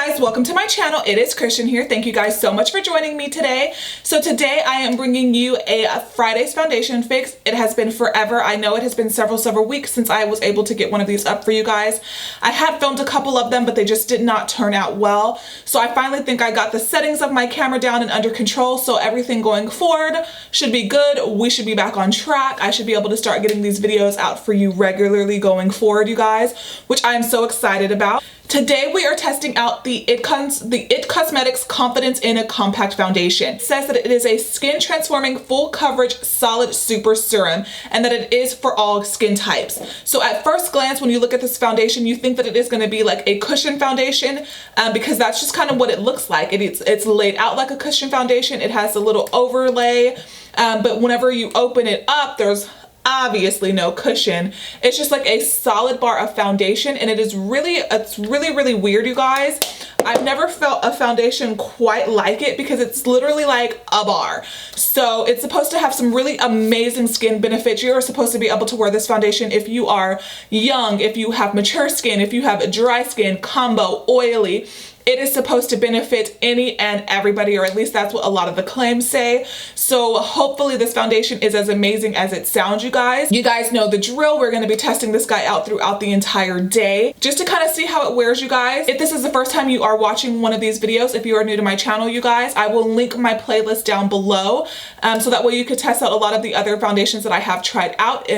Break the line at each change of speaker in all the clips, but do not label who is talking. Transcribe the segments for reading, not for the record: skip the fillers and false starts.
guys, welcome to my channel. It is Christian here. Thank you guys so much for joining me today. So today I am bringing you a Friday's foundation fix. It has been forever. I know it has been several weeks since I was able to get one of these up for you guys. I had filmed a couple of them, but they just did not turn out well. So I finally think I got the settings of my camera down and under control. So everything going forward should be good. We should be back on track. I should be able to start getting these videos out for you regularly going forward, you guys, which I am so excited about. Today we are testing out the It Cosmetics Confidence in a Compact Foundation. It says that it is a skin transforming full coverage solid super serum and that it is for all skin types. So at first glance when you look at this foundation you think that it is going to be like a cushion foundation because that's just kind of what it looks like. It's laid out like a cushion foundation. It has a little overlay but whenever you open it up there's obviously no cushion. It's just like a solid bar of foundation and it's really weird, you guys. I've never felt a foundation quite like it because it's literally like a bar. So it's supposed to have some really amazing skin benefits. You're supposed to be able to wear this foundation if you are young, if you have mature skin, if you have dry skin, combo, oily. It is supposed to benefit any and everybody, or at least that's what a lot of the claims say. So hopefully this foundation is as amazing as it sounds, you guys. You guys know the drill. We're going to be testing this guy out throughout the entire day just to kind of see how it wears, you guys. If this is the first time you are watching one of these videos, if you are new to my channel, you guys, I will link my playlist down below so that way you could test out a lot of the other foundations that I have tried out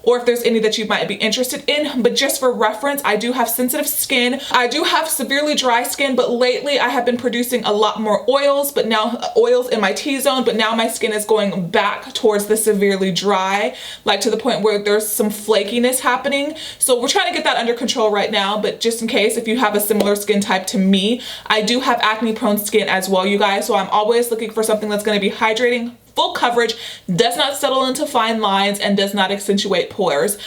or if there's any that you might be interested in. But just for reference, I do have sensitive skin. I do have severely dry skin, but lately I have been producing a lot more oils, but now oils in my T-zone, but now my skin is going back towards the severely dry, like to the point where there's some flakiness happening. So we're trying to get that under control right now, but just in case, if you have a similar skin type to me, I do have acne prone skin as well, you guys. So I'm always looking for something that's going to be hydrating, full coverage, does not settle into fine lines, and does not accentuate pores.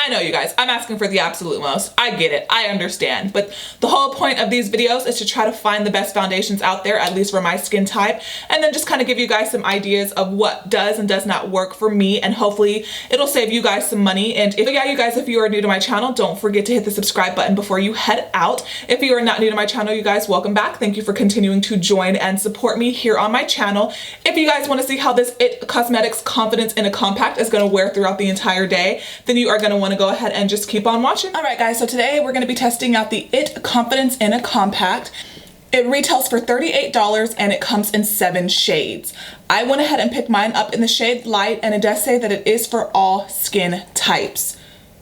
I know you guys, I'm asking for the absolute most. I get it, I understand. But the whole point of these videos is to try to find the best foundations out there, at least for my skin type, and then just kind of give you guys some ideas of what does and does not work for me, and hopefully it'll save you guys some money. And if you guys, if you are new to my channel, don't forget to hit the subscribe button before you head out. If you are not new to my channel, you guys, welcome back. Thank you for continuing to join and support me here on my channel. If you guys want to see how this It Cosmetics Confidence in a Compact is going to wear throughout the entire day, then you are going to want to go ahead and just keep on watching. All right guys, so today we're going to be testing out the It Confidence in a Compact. It retails for $38 and it comes in 7 shades. I went ahead and picked mine up in the shade Light, and it does say that it is for all skin types.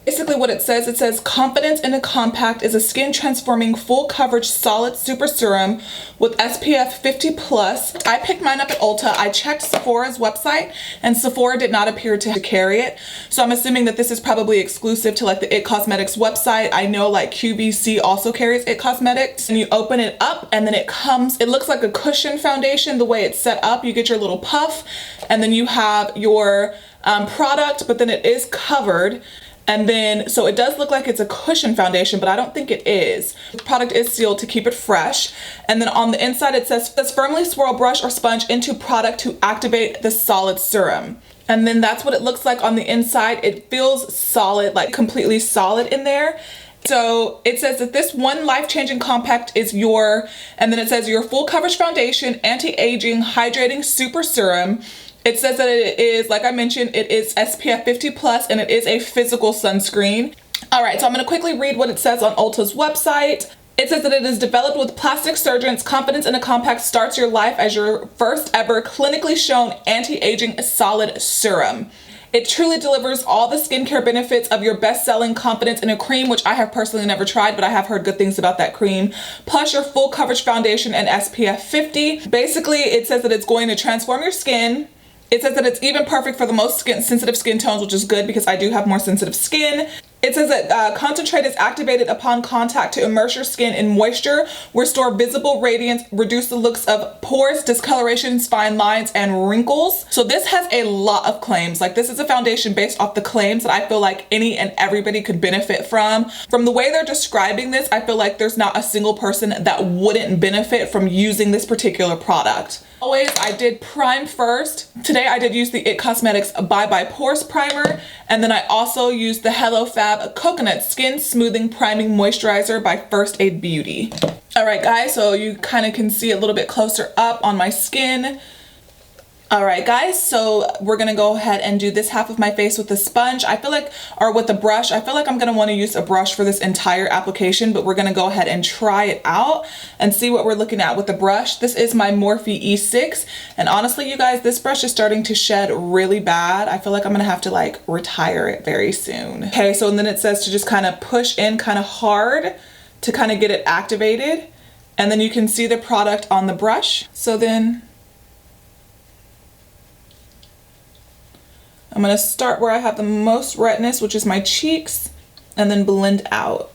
Basically what it says Confidence in a Compact is a skin transforming full coverage solid super serum with SPF 50+. I picked mine up at Ulta. I checked Sephora's website and Sephora did not appear to carry it. So I'm assuming that this is probably exclusive to like the It Cosmetics website. I know like QVC also carries It Cosmetics. And you open it up and then it looks like a cushion foundation the way it's set up. You get your little puff and then you have your product, but then it is covered. And then, so it does look like it's a cushion foundation, but I don't think it is. The product is sealed to keep it fresh. And then on the inside, it says firmly swirl brush or sponge into product to activate the solid serum. And then that's what it looks like on the inside. It feels solid, like completely solid in there. So it says that this one life-changing compact is and then it says your full coverage foundation, anti-aging, hydrating super serum. It says that it is, like I mentioned, it is SPF 50+ and it is a physical sunscreen. All right, so I'm going to quickly read what it says on Ulta's website. It says that it is developed with plastic surgeons. Confidence in a Compact starts your life as your first ever clinically shown anti-aging solid serum. It truly delivers all the skincare benefits of your best-selling Confidence in a Cream, which I have personally never tried, but I have heard good things about that cream, plus your full coverage foundation and SPF 50. Basically, it says that it's going to transform your skin. It says that it's even perfect for the most sensitive skin tones, which is good because I do have more sensitive skin. It says that concentrate is activated upon contact to immerse your skin in moisture, restore visible radiance, reduce the looks of pores, discolorations, fine lines, and wrinkles. So this has a lot of claims. Like this is a foundation based off the claims that I feel like any and everybody could benefit from. From the way they're describing this, I feel like there's not a single person that wouldn't benefit from using this particular product. Always, I did prime first. Today I did use the It Cosmetics Bye Bye Pores Primer, and then I also used the Hello Fat have a Coconut Skin Smoothing Priming Moisturizer by First Aid Beauty. All right, guys, so you kind of can see a little bit closer up on my skin. All right, guys, so we're gonna go ahead and do this half of my face with the sponge. I feel like, or with the brush, I feel like I'm gonna wanna use a brush for this entire application, but we're gonna go ahead and try it out and see what we're looking at with the brush. This is my Morphe E6, and honestly, you guys, this brush is starting to shed really bad. I feel like I'm gonna have to like retire it very soon. Okay, so and then it says to just kind of push in kind of hard to kind of get it activated, and then you can see the product on the brush. So then, I'm gonna start where I have the most redness, which is my cheeks, and then blend out.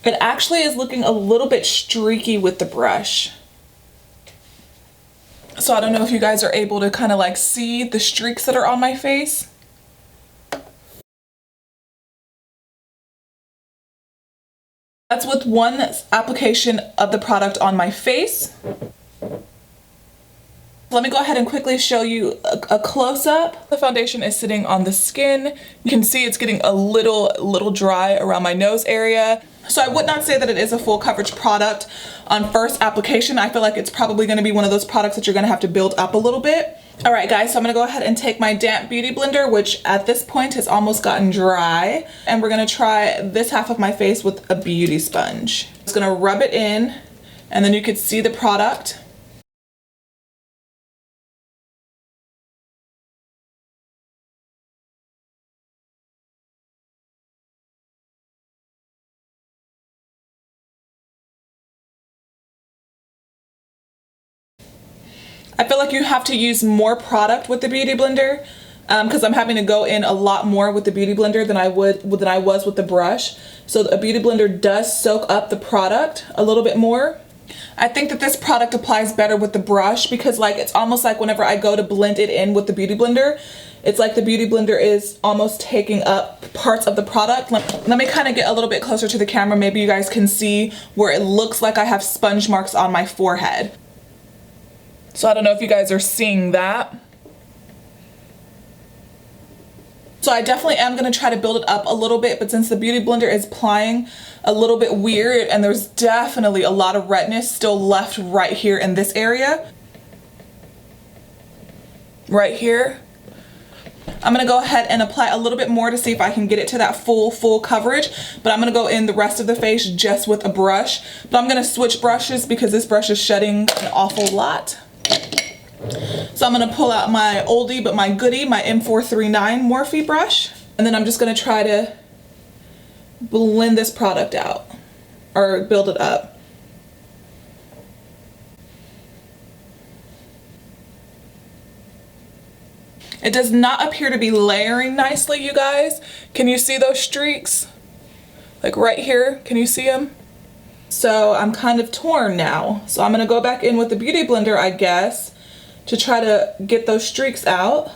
It actually is looking a little bit streaky with the brush. So I don't know if you guys are able to kind of like see the streaks that are on my face. That's with one application of the product on my face. Let me go ahead and quickly show you a close-up. The foundation is sitting on the skin. You can see it's getting a little dry around my nose area. So I would not say that it is a full coverage product on first application. I feel like it's probably gonna be one of those products that you're gonna have to build up a little bit. All right, guys, so I'm gonna go ahead and take my damp beauty blender, which at this point has almost gotten dry, and we're gonna try this half of my face with a beauty sponge. Just gonna rub it in, and then you could see the product. I feel like you have to use more product with the beauty blender because I'm having to go in a lot more with the beauty blender than I was with the brush. So a beauty blender does soak up the product a little bit more. I think that this product applies better with the brush because like it's almost like whenever I go to blend it in with the beauty blender, it's like the beauty blender is almost taking up parts of the product. Let me kind of get a little bit closer to the camera. Maybe you guys can see where it looks like I have sponge marks on my forehead. So I don't know if you guys are seeing that. So I definitely am gonna try to build it up a little bit, but since the beauty blender is applying a little bit weird and there's definitely a lot of redness still left right here in this area. Right here. I'm gonna go ahead and apply a little bit more to see if I can get it to that full coverage, but I'm gonna go in the rest of the face just with a brush. But I'm gonna switch brushes because this brush is shedding an awful lot. So I'm gonna pull out my oldie but my goodie, my M439 Morphe brush, and then I'm just gonna try to blend this product out or build it up. It does not appear to be layering nicely, you guys. Can you see those streaks? Like right here, can you see them? So I'm kind of torn now. So I'm gonna go back in with the beauty blender, I guess, to try to get those streaks out.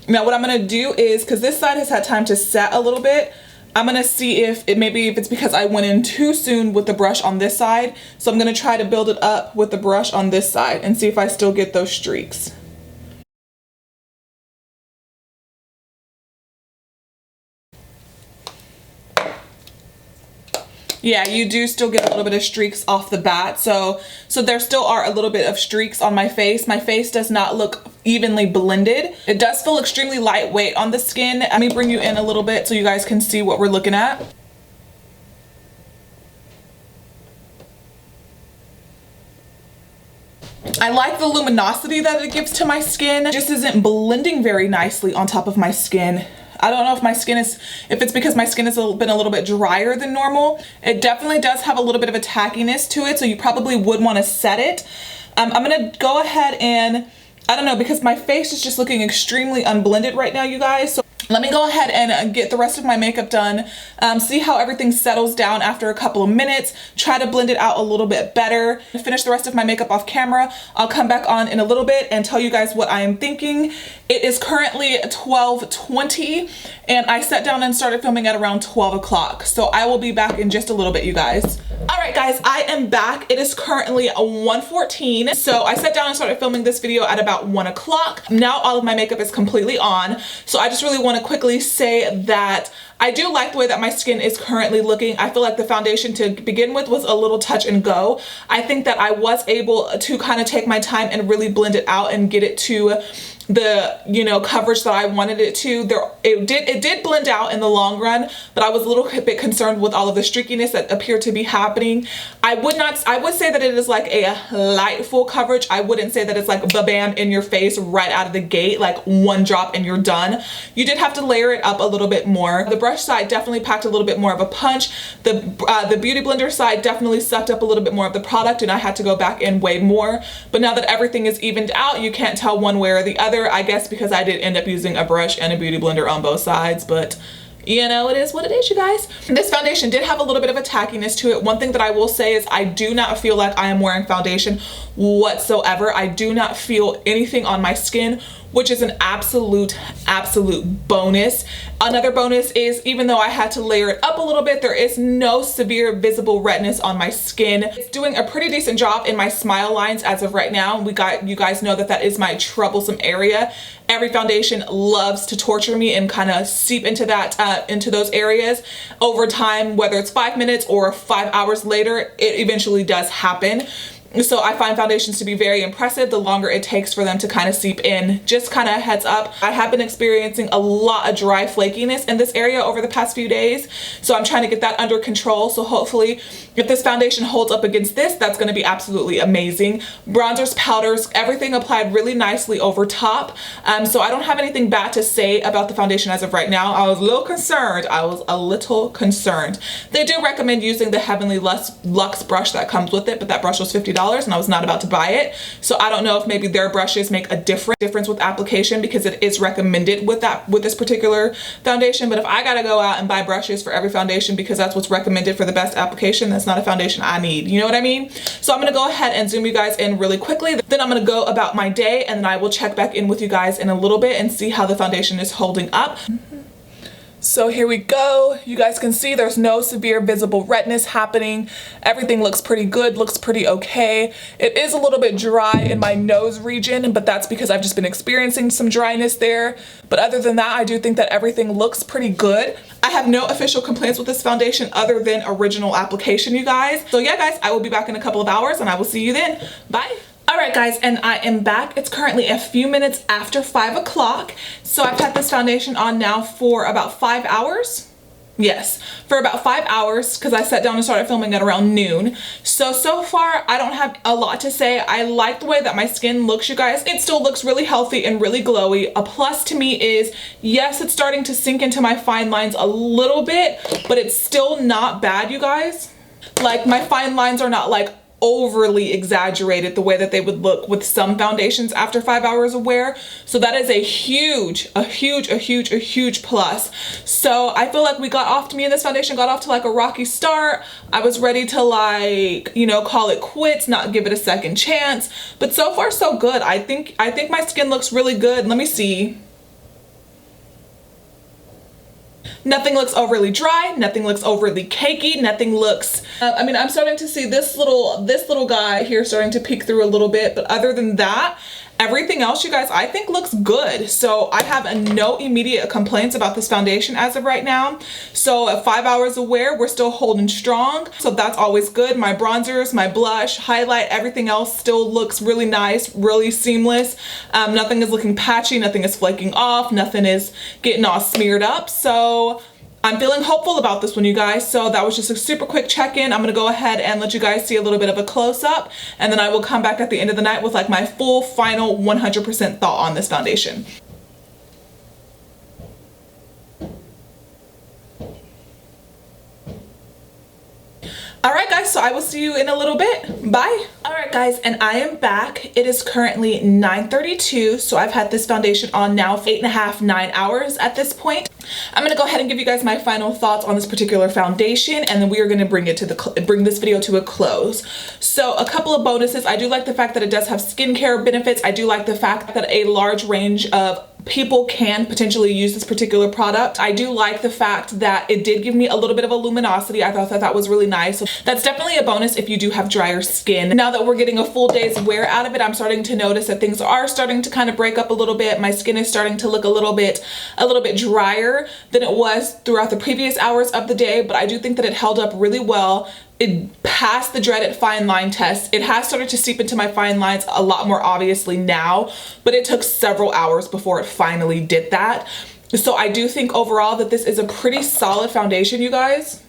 Now what I'm gonna do is, because this side has had time to set a little bit, I'm gonna see if it's because I went in too soon with the brush on this side. So I'm gonna try to build it up with the brush on this side and see if I still get those streaks. Yeah, you do still get a little bit of streaks off the bat. So there still are a little bit of streaks on my face. My face does not look evenly blended. It does feel extremely lightweight on the skin. Let me bring you in a little bit so you guys can see what we're looking at. I like the luminosity that it gives to my skin. It just isn't blending very nicely on top of my skin. I don't know if if it's because my skin has been a little bit drier than normal. It definitely does have a little bit of a tackiness to it, so you probably would want to set it. I'm gonna go ahead and, I don't know, because my face is just looking extremely unblended right now, you guys. So let me go ahead and get the rest of my makeup done, see how everything settles down after a couple of minutes, try to blend it out a little bit better, finish the rest of my makeup off camera. I'll come back on in a little bit and tell you guys what I am thinking. It is currently 12:20 and I sat down and started filming at around 12 o'clock. So I will be back in just a little bit, you guys. Alright guys, I am back. It is currently 1:14. So I sat down and started filming this video at about 1 o'clock. Now all of my makeup is completely on. So I just really want to quickly say that I do like the way that my skin is currently looking. I feel like the foundation to begin with was a little touch and go. I think that I was able to kind of take my time and really blend it out and get it to the, you know, coverage that I wanted it to. It did blend out in the long run, but I was a little bit concerned with all of the streakiness that appeared to be happening. I would say that it is like a light full coverage. I wouldn't say that it's like ba-bam in your face right out of the gate, like one drop and you're done. You did have to layer it up a little bit more. The brush side definitely packed a little bit more of a punch. The beauty blender side definitely sucked up a little bit more of the product, and I had to go back in way more. But now that everything is evened out, you can't tell one way or the other. I guess because I did end up using a brush and a beauty blender on both sides, but you know, it is what it is, you guys. This foundation did have a little bit of a tackiness to it. One thing that I will say is I do not feel like I am wearing foundation whatsoever. I do not feel anything on my skin, which is an absolute bonus. Another bonus is, even though I had to layer it up a little bit, there is no severe visible redness on my skin. It's doing a pretty decent job in my smile lines as of right now. You guys know that that is my troublesome area. Every foundation loves to torture me and kind of seep into that, into those areas over time, whether it's 5 minutes or 5 hours later, it eventually does happen. So I find foundations to be very impressive the longer it takes for them to kind of seep in. Just kind of heads up, I have been experiencing a lot of dry flakiness in this area over the past few days. So I'm trying to get that under control. So hopefully if this foundation holds up against this, that's going to be absolutely amazing. Bronzers, powders, everything applied really nicely over top. So I don't have anything bad to say about the foundation as of right now. I was a little concerned. They do recommend using the Heavenly Luxe brush that comes with it, but that brush was $50 and I was not about to buy it. So I don't know if maybe their brushes make a difference with application, because it is recommended with this particular foundation. But if I gotta go out and buy brushes for every foundation because that's what's recommended for the best application, that's not a foundation I need. You know what I mean? So I'm gonna go ahead and zoom you guys in really quickly. Then I'm gonna go about my day, and then I will check back in with you guys in a little bit and see how the foundation is holding up. So here we go. You guys can see there's no severe visible redness happening. Everything looks pretty good, looks pretty okay. It is a little bit dry in my nose region, but that's because I've just been experiencing some dryness there. But other than that, I do think that everything looks pretty good. I have no official complaints with this foundation other than original application, you guys. So yeah, guys, I will be back in a couple of hours and I will see you then. Bye. Alright guys, and I am back. It's currently a few minutes after 5 o'clock. So I've had this foundation on now for about 5 hours. Yes, for about 5 hours, because I sat down and started filming at around noon. So far, I don't have a lot to say. I like the way that my skin looks, you guys. It still looks really healthy and really glowy. A plus to me is, yes, it's starting to sink into my fine lines a little bit, but it's still not bad, you guys. Like, my fine lines are not like overly exaggerated the way that they would look with some foundations after 5 hours of wear. So that is a huge plus. So I feel like me and this foundation got off to like a rocky start. I was ready to, like, you know, call it quits, not give it a second chance. But so far so good. I think my skin looks really good. Let me see. Nothing looks overly dry, nothing looks overly cakey, nothing looks, I mean, I'm starting to see this little guy here starting to peek through a little bit, but other than that, everything else, you guys, I think looks good. So I have no immediate complaints about this foundation as of right now. So at 5 hours of wear, we're still holding strong. So that's always good. My bronzers, my blush, highlight, everything else still looks really nice, really seamless. Nothing is looking patchy, nothing is flaking off, nothing is getting all smeared up. So I'm feeling hopeful about this one, you guys. So that was just a super quick check-in. I'm gonna go ahead and let you guys see a little bit of a close-up, and then I will come back at the end of the night with like my full final 100% thought on this foundation. Alright guys, so I will see you in a little bit. Bye. Alright guys, and I am back. It is currently 9:32, so I've had this foundation on now for 8.5, 9 hours at this point. I'm gonna go ahead and give you guys my final thoughts on this particular foundation, and then we are gonna bring this video to a close. So a couple of bonuses. I do like the fact that it does have skincare benefits. I do like the fact that a large range of people can potentially use this particular product. I do like the fact that it did give me a little bit of a luminosity. I thought that that was really nice. So that's definitely a bonus if you do have drier skin. Now that we're getting a full day's wear out of it, I'm starting to notice that things are starting to kind of break up a little bit. My skin is starting to look a little bit drier than it was throughout the previous hours of the day, but I do think that it held up really well. It passed the dreaded fine line test. It has started to seep into my fine lines a lot more obviously now, but it took several hours before it finally did that. So I do think overall that this is a pretty solid foundation, you guys.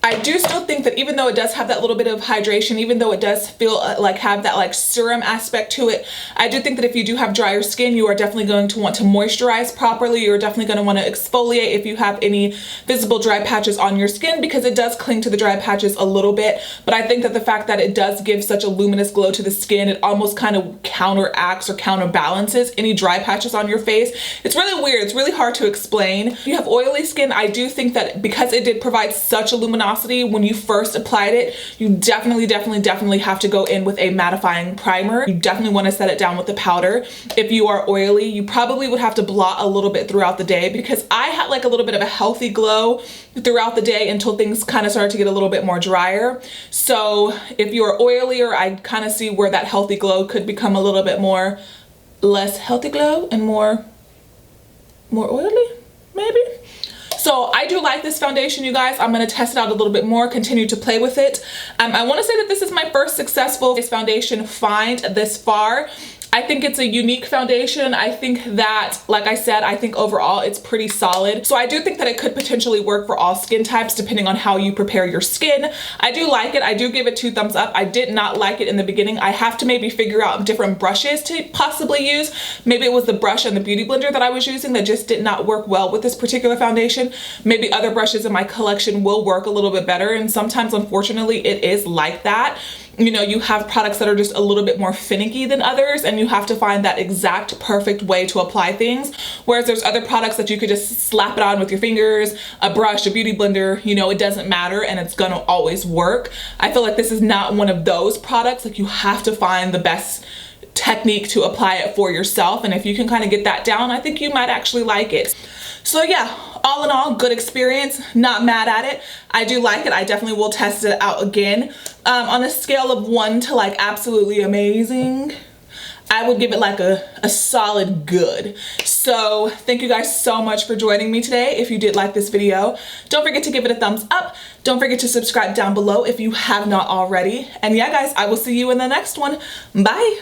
I do still think that even though it does have that little bit of hydration, even though it does feel like have that like serum aspect to it, I do think that if you do have drier skin, you are definitely going to want to moisturize properly. You're definitely going to want to exfoliate if you have any visible dry patches on your skin, because it does cling to the dry patches a little bit. But I think that the fact that it does give such a luminous glow to the skin, it almost kind of counteracts or counterbalances any dry patches on your face. It's really weird. It's really hard to explain. If you have oily skin, I do think that because it did provide such a luminosity when you first applied it, you definitely have to go in with a mattifying primer. You definitely want to set it down with the powder. If you are oily, you probably would have to blot a little bit throughout the day, because I had like a little bit of a healthy glow throughout the day until things kind of started to get a little bit more drier. So if you're oilier, I kind of see where that healthy glow could become a little bit more less healthy glow and more oily, maybe. So I do like this foundation, you guys. I'm going to test it out a little bit more, continue to play with it. I want to say that this is my first successful foundation find this far. I think it's a unique foundation. I think that, like I said, I think overall it's pretty solid. So I do think that it could potentially work for all skin types depending on how you prepare your skin. I do like it. I do give it 2 thumbs up. I did not like it in the beginning. I have to maybe figure out different brushes to possibly use. Maybe it was the brush and the beauty blender that I was using that just did not work well with this particular foundation. Maybe other brushes in my collection will work a little bit better, and sometimes unfortunately it is like that. You know, you have products that are just a little bit more finicky than others, and you have to find that exact perfect way to apply things. Whereas there's other products that you could just slap it on with your fingers, a brush, a beauty blender, you know, it doesn't matter and it's gonna always work. I feel like this is not one of those products. Like, you have to find the best technique to apply it for yourself, and if you can kind of get that down, I think you might actually like it. So yeah, all in all, good experience, not mad at it. I do like it. I definitely will test it out again. On a scale of 1 to like absolutely amazing, I would give it like a solid good. So thank you guys so much for joining me today. If you did like this video, don't forget to give it a thumbs up. Don't forget to subscribe down below if you have not already. And yeah, guys, I will see you in the next one. Bye.